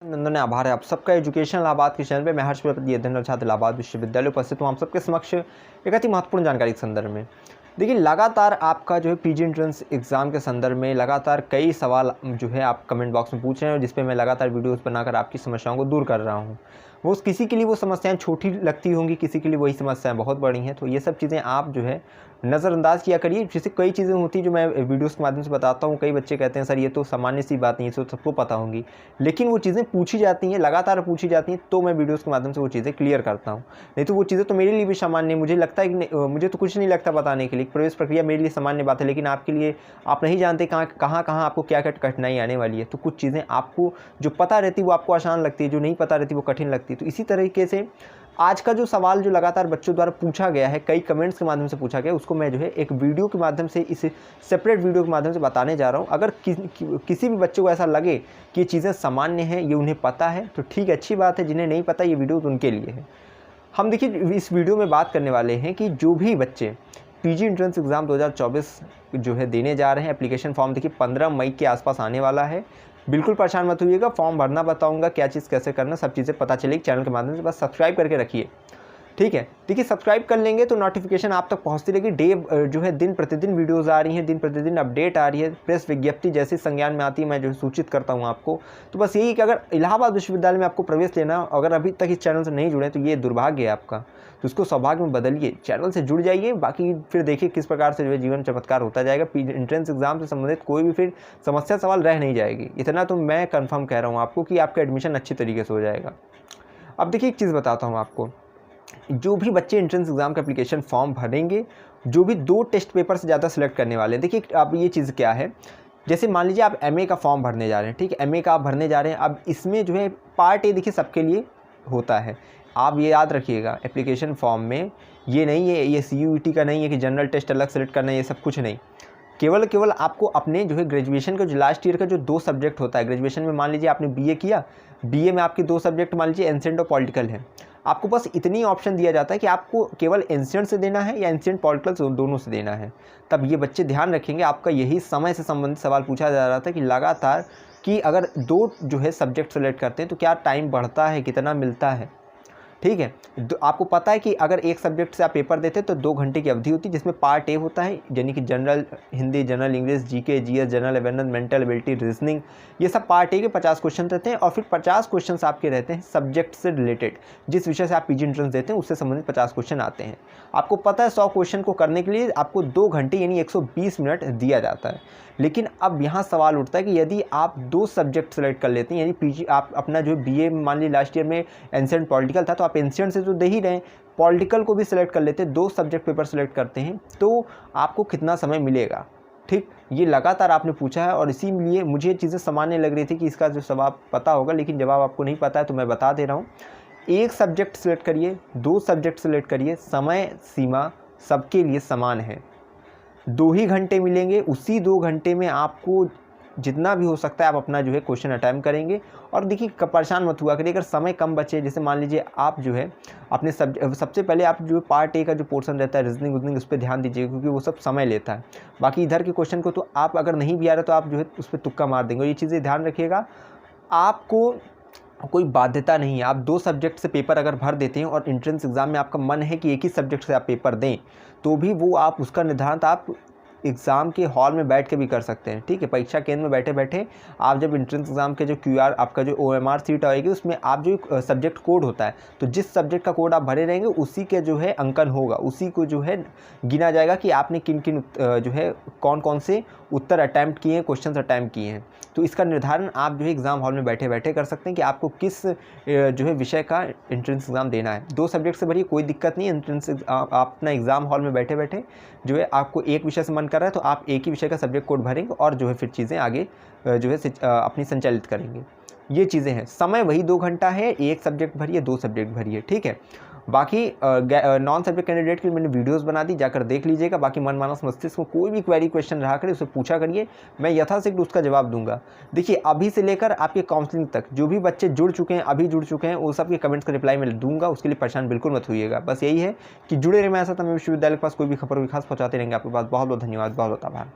नंदन आभार है आप सबका एजुकेशन इलाहाबाद के चैनल पे। मैं हर्ष प्रपति अध्ययन छात्र इलाहाबाद विश्वविद्यालय उपस्थित हूँ आप सबके समक्ष एक अति महत्वपूर्ण जानकारी के संदर्भ में। देखिए, लगातार आपका जो है पीजी एंट्रेंस एग्ज़ाम के संदर्भ में लगातार कई सवाल जो है आप कमेंट बॉक्स में पूछ रहे हैं, जिस पे मैं लगातार वीडियोस बनाकर आपकी समस्याओं को दूर कर रहा हूँ। वो किसी के लिए वो समस्याएं छोटी लगती होंगी, किसी के लिए वही समस्याएं बहुत बड़ी हैं। तो ये सब चीज़ें आप जो है नज़रअंदाज किया करिए। जैसे कई चीज़ें होती हैं जो मैं वीडियोस के माध्यम से बताता हूँ, कई बच्चे कहते हैं सर ये तो सामान्य सी बात नहीं है, तो सबको पता होंगी, लेकिन वो चीज़ें पूछी जाती हैं, लगातार पूछी जाती हैं, तो मैं वीडियोस के माध्यम से वो चीज़ें क्लियर करता हूँ। नहीं तो वो चीज़ें तो मेरे लिए भी सामान्य, मुझे लगता है कि मुझे तो कुछ नहीं लगता बताने के लिए, प्रवेश प्रक्रिया मेरे लिए सामान्य बात है, लेकिन आपके लिए आप नहीं जानते कहाँ आपको क्या क्या कठिनाई आने वाली है। तो कुछ चीज़ें आपको जो पता रहती है वो आपको आसान लगती है, जो नहीं पता रहती वो कठिन लगती है। तो इसी तरीके से आज का जो सवाल जो लगातार बच्चों द्वारा पूछा गया है, कई कमेंट्स के माध्यम से पूछा गया, उसको मैं जो है एक वीडियो के माध्यम से, इस सेपरेट वीडियो के माध्यम से बताने जा रहा हूँ। अगर किसी भी बच्चे को ऐसा लगे कि ये चीज़ें सामान्य हैं, ये उन्हें पता है, तो ठीक है, अच्छी बात है। जिन्हें नहीं पता, ये वीडियो उनके लिए है। हम देखिए इस वीडियो में बात करने वाले हैं कि जो भी बच्चे पीजी एंट्रेंस एग्ज़ाम 2024 जो है देने जा रहे हैं, एप्लीकेशन फॉर्म देखिए 15 मई के आसपास आने वाला है। बिल्कुल परेशान मत होइएगा, फॉर्म भरना बताऊंगा, क्या चीज़ कैसे करना, सब चीज़ें पता चलेगी चैनल के माध्यम से। बस सब्सक्राइब करके रखिए, ठीक है। देखिए, सब्सक्राइब कर लेंगे तो नोटिफिकेशन आप तक पहुंचती रहेगी। जो है दिन प्रतिदिन वीडियोज़ आ रही हैं, दिन प्रतिदिन अपडेट आ रही है, प्रेस विज्ञप्ति जैसे संज्ञान में आती है, मैं जो सूचित करता हूं आपको। तो बस यही कि अगर इलाहाबाद विश्वविद्यालय में आपको प्रवेश लेना, अगर अभी तक इस चैनल से नहीं जुड़े तो ये दुर्भाग्य है आपका, तो उसको सौभाग्य में बदलिए, चैनल से जुड़ जाइए। बाकी फिर देखिए किस प्रकार से जो है जीवन चमत्कार होता जाएगा। एंट्रेंस एग्जाम से संबंधित कोई भी फिर समस्या सवाल रह नहीं जाएगी। इतना तो मैं कन्फर्म कह रहा हूँ आपको कि आपका एडमिशन अच्छी तरीके से हो जाएगा। अब देखिए, एक चीज़ बताता हूँ आपको, जो भी बच्चे एंट्रेंस एग्जाम का एप्लीकेशन फॉर्म भरेंगे, जो भी 2 टेस्ट पेपर से ज़्यादा सेलेक्ट करने वाले हैं। देखिए, अब ये चीज़ क्या है, जैसे मान लीजिए आप एमए का फॉर्म भरने जा रहे हैं, ठीक है, एमए का आप भरने जा रहे हैं। अब इसमें जो है पार्ट ए देखिए सबके लिए होता है, आप ये याद रखिएगा। एप्लीकेशन फॉर्म में ये नहीं है, ये CUET का नहीं है कि जनरल टेस्ट अलग सेलेक्ट करना है, ये सब कुछ नहीं। केवल आपको अपने जो है ग्रेजुएशन का जो लास्ट ईयर का जो 2 सब्जेक्ट होता है, ग्रेजुएशन में मान लीजिए आपने BA किया, BA में आपके 2 सब्जेक्ट मान लीजिए एंशिएंट और पॉलिटिकल है। आपको बस इतनी ऑप्शन दिया जाता है कि आपको केवल एंशिएंट से देना है या एंशिएंट पॉलिटिकल दोनों से देना है। तब ये बच्चे ध्यान रखेंगे, आपका यही समय से संबंधित सवाल पूछा जा रहा था कि लगातार कि अगर 2 जो है सब्जेक्ट सेलेक्ट करते हैं तो क्या टाइम बढ़ता है, कितना मिलता है, ठीक है। आपको पता है कि अगर एक सब्जेक्ट से आप पेपर देते हैं तो 2 घंटे की अवधि होती है, जिसमें पार्ट ए होता है यानी कि general Hindi, general English, GK, GS, general awareness, mental ability, reasoning, ये सब पार्ट ए के 50 क्वेश्चन रहते हैं। और फिर 50 क्वेश्चन आपके रहते हैं सब्जेक्ट से रिलेटेड, जिस विषय से आप पीजी एंट्रेंस देते हैं उससे संबंधित 50 क्वेश्चन आते हैं। आपको पता है 100 क्वेश्चन को करने के लिए आपको 2 घंटे यानी 120 मिनट दिया जाता है। लेकिन अब यहाँ सवाल उठता है कि यदि आप 2 सब्जेक्ट सेलेक्ट कर लेते हैं, यानी पीजी आप अपना जो BA मान लीजिए लास्ट ईयर में एंशिएंट पॉलिटिकल था, तो आप एंशिएंट से तो दे ही रहे हैं, पॉलिटिकल को भी सिलेक्ट कर लेते हैं, 2 सब्जेक्ट पेपर सेलेक्ट करते हैं, तो आपको कितना समय मिलेगा, ठीक। ये लगातार आपने पूछा है और इसीलिए मुझे चीज़ें सामान्य लग रही थी कि इसका जो जवाब पता होगा, लेकिन जवाब आपको नहीं पता है तो मैं बता दे रहा हूँ। 1 सब्जेक्ट सेलेक्ट करिए, 2 सब्जेक्ट सेलेक्ट करिए, समय सीमा सबके लिए समान है, 2 ही घंटे मिलेंगे। उसी 2 घंटे में आपको जितना भी हो सकता है आप अपना जो है क्वेश्चन अटैम्प्ट करेंगे। और देखिए, परेशान मत हुआ करिए अगर समय कम बचे। जैसे मान लीजिए आप जो है अपने सबसे पहले आप जो पार्ट ए का जो पोर्शन रहता है रीजनिंग उस पर ध्यान दीजिए, क्योंकि वो सब समय लेता है। बाकी इधर के क्वेश्चन को तो आप अगर नहीं भी आ रहा तो आप जो है उस पर तुक्का मार देंगे। ये चीज़ें ध्यान रखिएगा, आपको कोई बाध्यता नहीं है। आप 2 सब्जेक्ट से पेपर अगर भर देते हैं और एंट्रेंस एग्जाम में आपका मन है कि एक ही सब्जेक्ट से आप पेपर दें, तो भी वो आप उसका निर्धारण आप एग्ज़ाम के हॉल में बैठ के भी कर सकते हैं, ठीक है। परीक्षा केंद्र में बैठे बैठे आप जब एंट्रेंस एग्जाम के जो QR आपका जो OMR सीट आएगी, उसमें आप जो सब्जेक्ट कोड होता है, तो जिस सब्जेक्ट का कोड आप भरे रहेंगे उसी के जो है अंकन होगा, उसी को जो है गिना जाएगा कि आपने किन किन जो है कौन कौन से उत्तर अटैम्प्ट किए हैं, क्वेश्चन अटैम्प्ट किए हैं। तो इसका निर्धारण आप जो है एग्ज़ाम हॉल में बैठे बैठे कर सकते हैं कि आपको किस जो है विषय का एंट्रेंस एग्ज़ाम देना है। 2 सब्जेक्ट से भरिए, कोई दिक्कत नहीं है। एंट्रेंस आप अपना एग्ज़ाम हॉल में बैठे बैठे जो है आपको एक विषय से मन कर रहा है तो आप एक ही विषय का सब्जेक्ट कोड भरेंगे और जो है फिर चीज़ें आगे जो है अपनी संचालित करेंगे। ये चीज़ें हैं, समय वही 2 घंटा है, 1 सब्जेक्ट भरिए, 2 सब्जेक्ट भरिए, ठीक है। बाकी नॉन सब्जेक्ट कैंडिडेट के लिए मैंने वीडियोस बना दी, जाकर देख लीजिएगा। बाकी मनमानस मस्तिष्क में कोई भी क्वेरी क्वेश्चन रहा करे उसे पूछा करिए, मैं यथाशीघ्र उसका जवाब दूंगा। देखिए, अभी से लेकर आपके काउंसलिंग तक जो भी बच्चे जुड़ चुके हैं, अभी जुड़ चुके हैं, वो सब के कमेंट्स का रिप्लाई मैं दूंगा, उसके लिए परेशान बिल्कुल मत होइएगा। बस यही है कि जुड़े रहे मेरे साथ, हमें विश्वविद्यालय के पास कोई भी खबर खास पहुँचाते रहेंगे आपके पास। बहुत बहुत धन्यवाद, बहुत बहुत आभार।